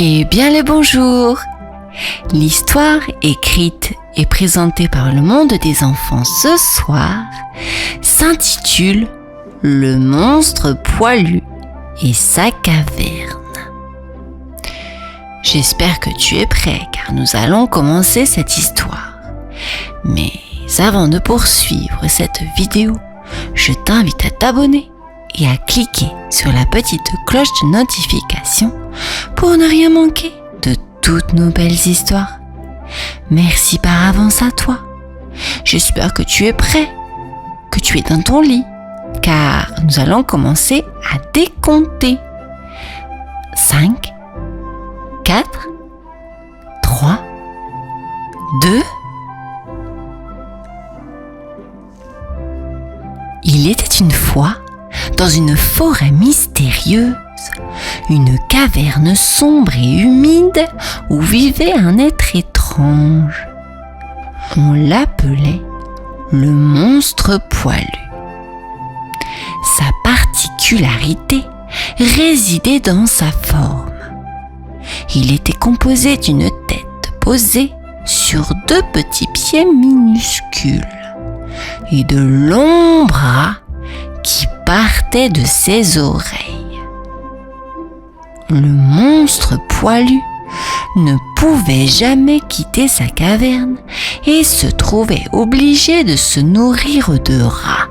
Eh bien le bonjour! L'histoire écrite et présentée par le monde des enfants ce soir s'intitule « Le monstre poilu et sa caverne ». J'espère que tu es prêt car nous allons commencer cette histoire. Mais avant de poursuivre cette vidéo, je t'invite à t'abonner et à cliquer sur la petite cloche de notification pour ne rien manquer de toutes nos belles histoires. Merci par avance à toi. J'espère que tu es prêt, que tu es dans ton lit, car nous allons commencer à décompter. 5, 4, 3, 2. Il était une fois, dans une forêt mystérieuse, une caverne sombre et humide où vivait un être étrange. On l'appelait le monstre poilu. Sa particularité résidait dans sa forme. Il était composé d'une tête posée sur deux petits pieds minuscules et de longs bras qui partaient de ses oreilles. Le monstre poilu ne pouvait jamais quitter sa caverne et se trouvait obligé de se nourrir de rats,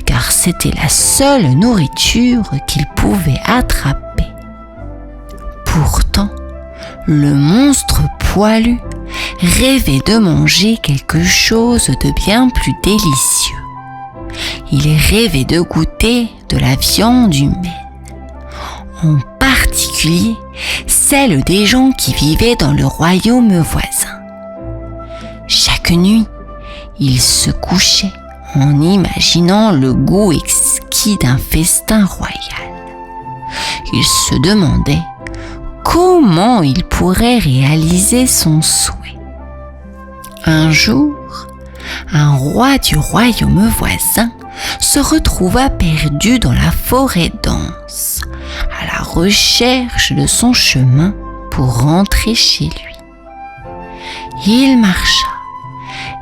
car c'était la seule nourriture qu'il pouvait attraper. Pourtant, le monstre poilu rêvait de manger quelque chose de bien plus délicieux. Il rêvait de goûter de la viande humaine, en particulier celle des gens qui vivaient dans le royaume voisin. Chaque nuit, il se couchait en imaginant le goût exquis d'un festin royal. Il se demandait comment il pourrait réaliser son souhait. Un jour, un roi du royaume voisin se retrouva perdu dans la forêt dense, à la recherche de son chemin pour rentrer chez lui. Il marcha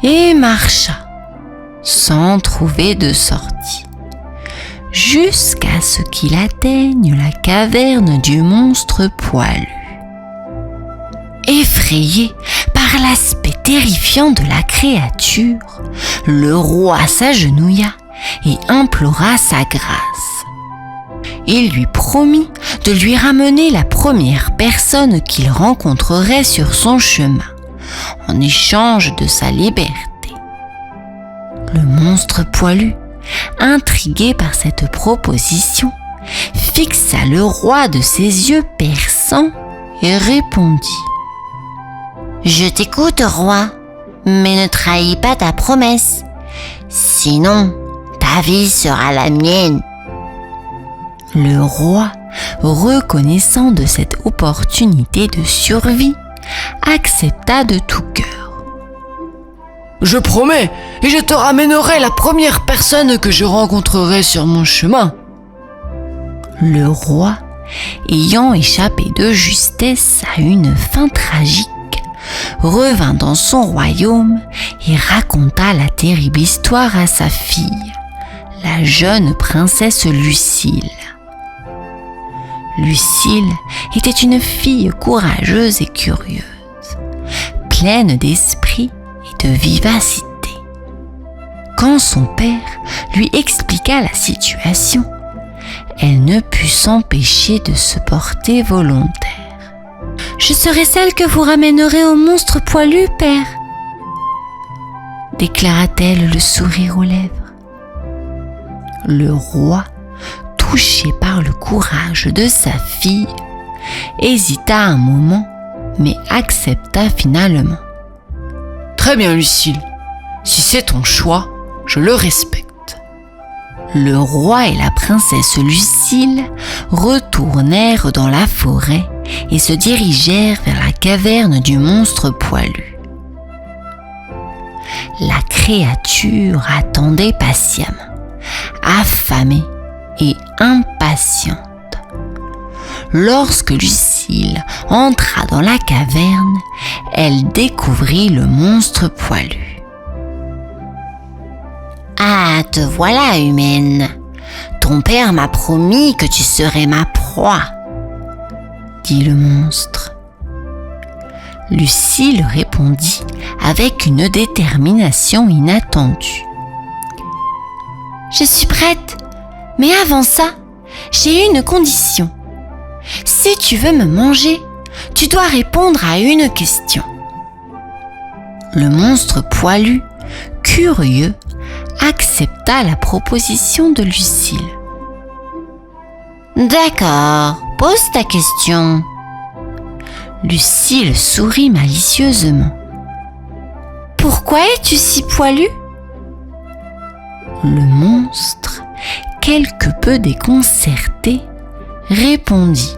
et marcha, sans trouver de sortie, jusqu'à ce qu'il atteigne la caverne du monstre poilu. Effrayé par l'aspect terrifiant de la créature, le roi s'agenouilla et implora sa grâce. Il lui promit de lui ramener la première personne qu'il rencontrerait sur son chemin, en échange de sa liberté. Le monstre poilu, intrigué par cette proposition, fixa le roi de ses yeux perçants et répondit : « Je t'écoute, roi, mais ne trahis pas ta promesse, sinon ta vie sera la mienne. » Le roi, reconnaissant de cette opportunité de survie, accepta de tout cœur. « Je promets, et je te ramènerai la première personne que je rencontrerai sur mon chemin. » Le roi, ayant échappé de justesse à une fin tragique, revint dans son royaume et raconta la terrible histoire à sa fille, la jeune princesse Lucille. Lucille était une fille courageuse et curieuse, pleine d'esprit et de vivacité. Quand son père lui expliqua la situation, elle ne put s'empêcher de se porter volontaire. « Je serai celle que vous ramènerez au monstre poilu, père !» déclara-t-elle le sourire aux lèvres. Le roi, touché par le courage de sa fille, hésita un moment, mais accepta finalement. « Très bien, Lucille. Si c'est ton choix, je le respecte. » Le roi et la princesse Lucille retournèrent dans la forêt et se dirigèrent vers la caverne du monstre poilu. La créature attendait patiemment, affamée et impatiente. Lorsque Lucille entra dans la caverne, elle découvrit le monstre poilu. « Ah, te voilà, humaine. Ton père m'a promis que tu serais ma proie, » dit le monstre. Lucille répondit avec une détermination inattendue. « Je suis prête, mais avant ça, j'ai une condition. Si tu veux me manger, tu dois répondre à une question. » Le monstre poilu, curieux, accepta la proposition de Lucille. « D'accord, pose ta question. » Lucille sourit malicieusement. « Pourquoi es-tu si poilu ?» Le monstre, quelque peu déconcerté, répondit.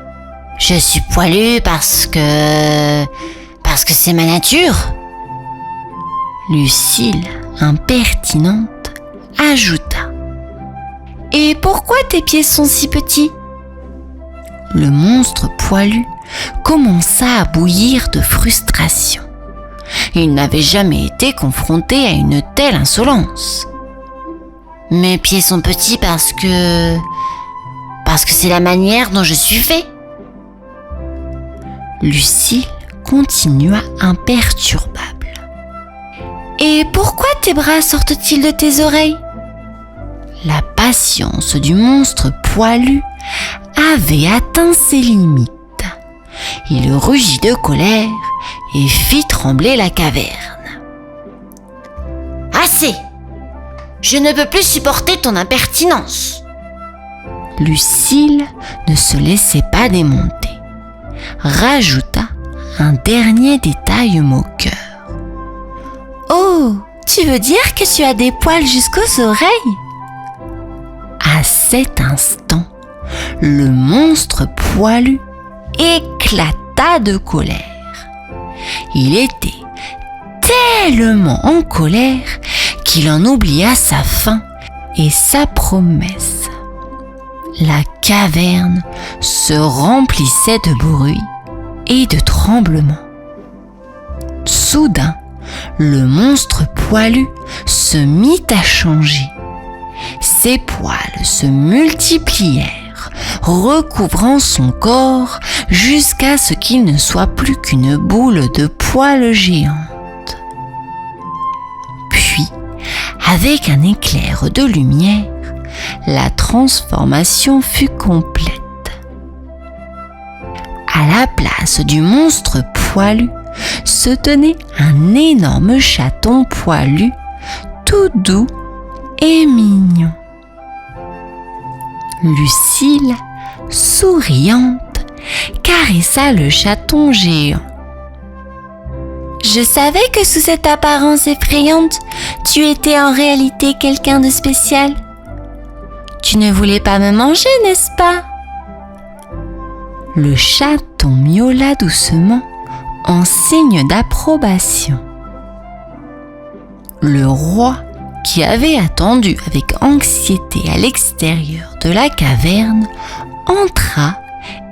« Je suis poilu parce que c'est ma nature. » Lucille, impertinente, ajouta. « Et pourquoi tes pieds sont si petits ?» Le monstre poilu commença à bouillir de frustration. Il n'avait jamais été confronté à une telle insolence. « Mes pieds sont petits parce que c'est la manière dont je suis fait. » Lucille continua imperturbable. « Et pourquoi tes bras sortent-ils de tes oreilles ?» La patience du monstre poilu avait atteint ses limites. Il rugit de colère et fit trembler la caverne. « Assez ! Je ne peux plus supporter ton impertinence !» Lucille ne se laissait pas démonter, rajouta un dernier détail moqueur. « Oh, tu veux dire que tu as des poils jusqu'aux oreilles ?» À cet instant, le monstre poilu éclata de colère. Il était tellement en colère qu'il en oublia sa faim et sa promesse. La caverne se remplissait de bruit et de tremblements. Soudain, le monstre poilu se mit à changer. Ses poils se multiplièrent, recouvrant son corps jusqu'à ce qu'il ne soit plus qu'une boule de poils géante. Puis, avec un éclair de lumière, la transformation fut complète. À la place du monstre poilu se tenait un énorme chaton poilu, tout doux et mignon. Lucille, souriante, caressa le chaton géant. « Je savais que sous cette apparence effrayante, tu étais en réalité quelqu'un de spécial. Tu ne voulais pas me manger, n'est-ce pas ?» Le chaton miaula doucement en signe d'approbation. Le roi, qui avait attendu avec anxiété à l'extérieur de la caverne, entra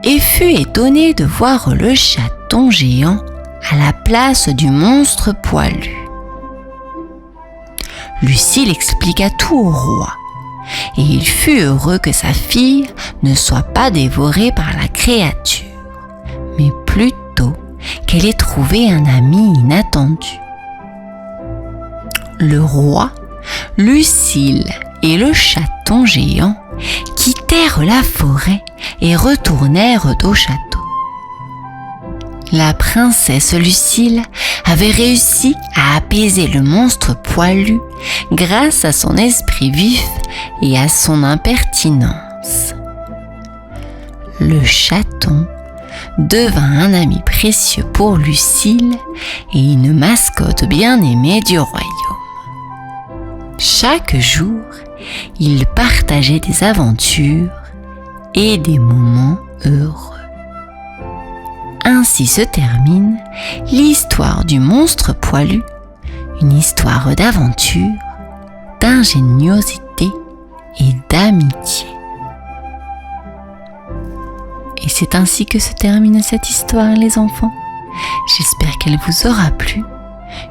et fut étonné de voir le chaton géant à la place du monstre poilu. Lucille expliqua tout au roi, et il fut heureux que sa fille ne soit pas dévorée par la créature, mais plutôt qu'elle ait trouvé un ami inattendu. Le roi, Lucille et le chaton géant quittèrent la forêt et retournèrent au château. La princesse Lucille avait réussi à apaiser le monstre poilu grâce à son esprit vif et à son impertinence. Le chaton devint un ami précieux pour Lucille et une mascotte bien aimée du royaume. Chaque jour, ils partageaient des aventures et des moments heureux. Ainsi se termine l'histoire du monstre poilu, une histoire d'aventure, d'ingéniosité et d'amitié. Et c'est ainsi que se termine cette histoire, les enfants. J'espère qu'elle vous aura plu.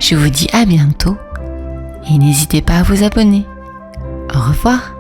Je vous dis à bientôt et n'hésitez pas à vous abonner. Au revoir.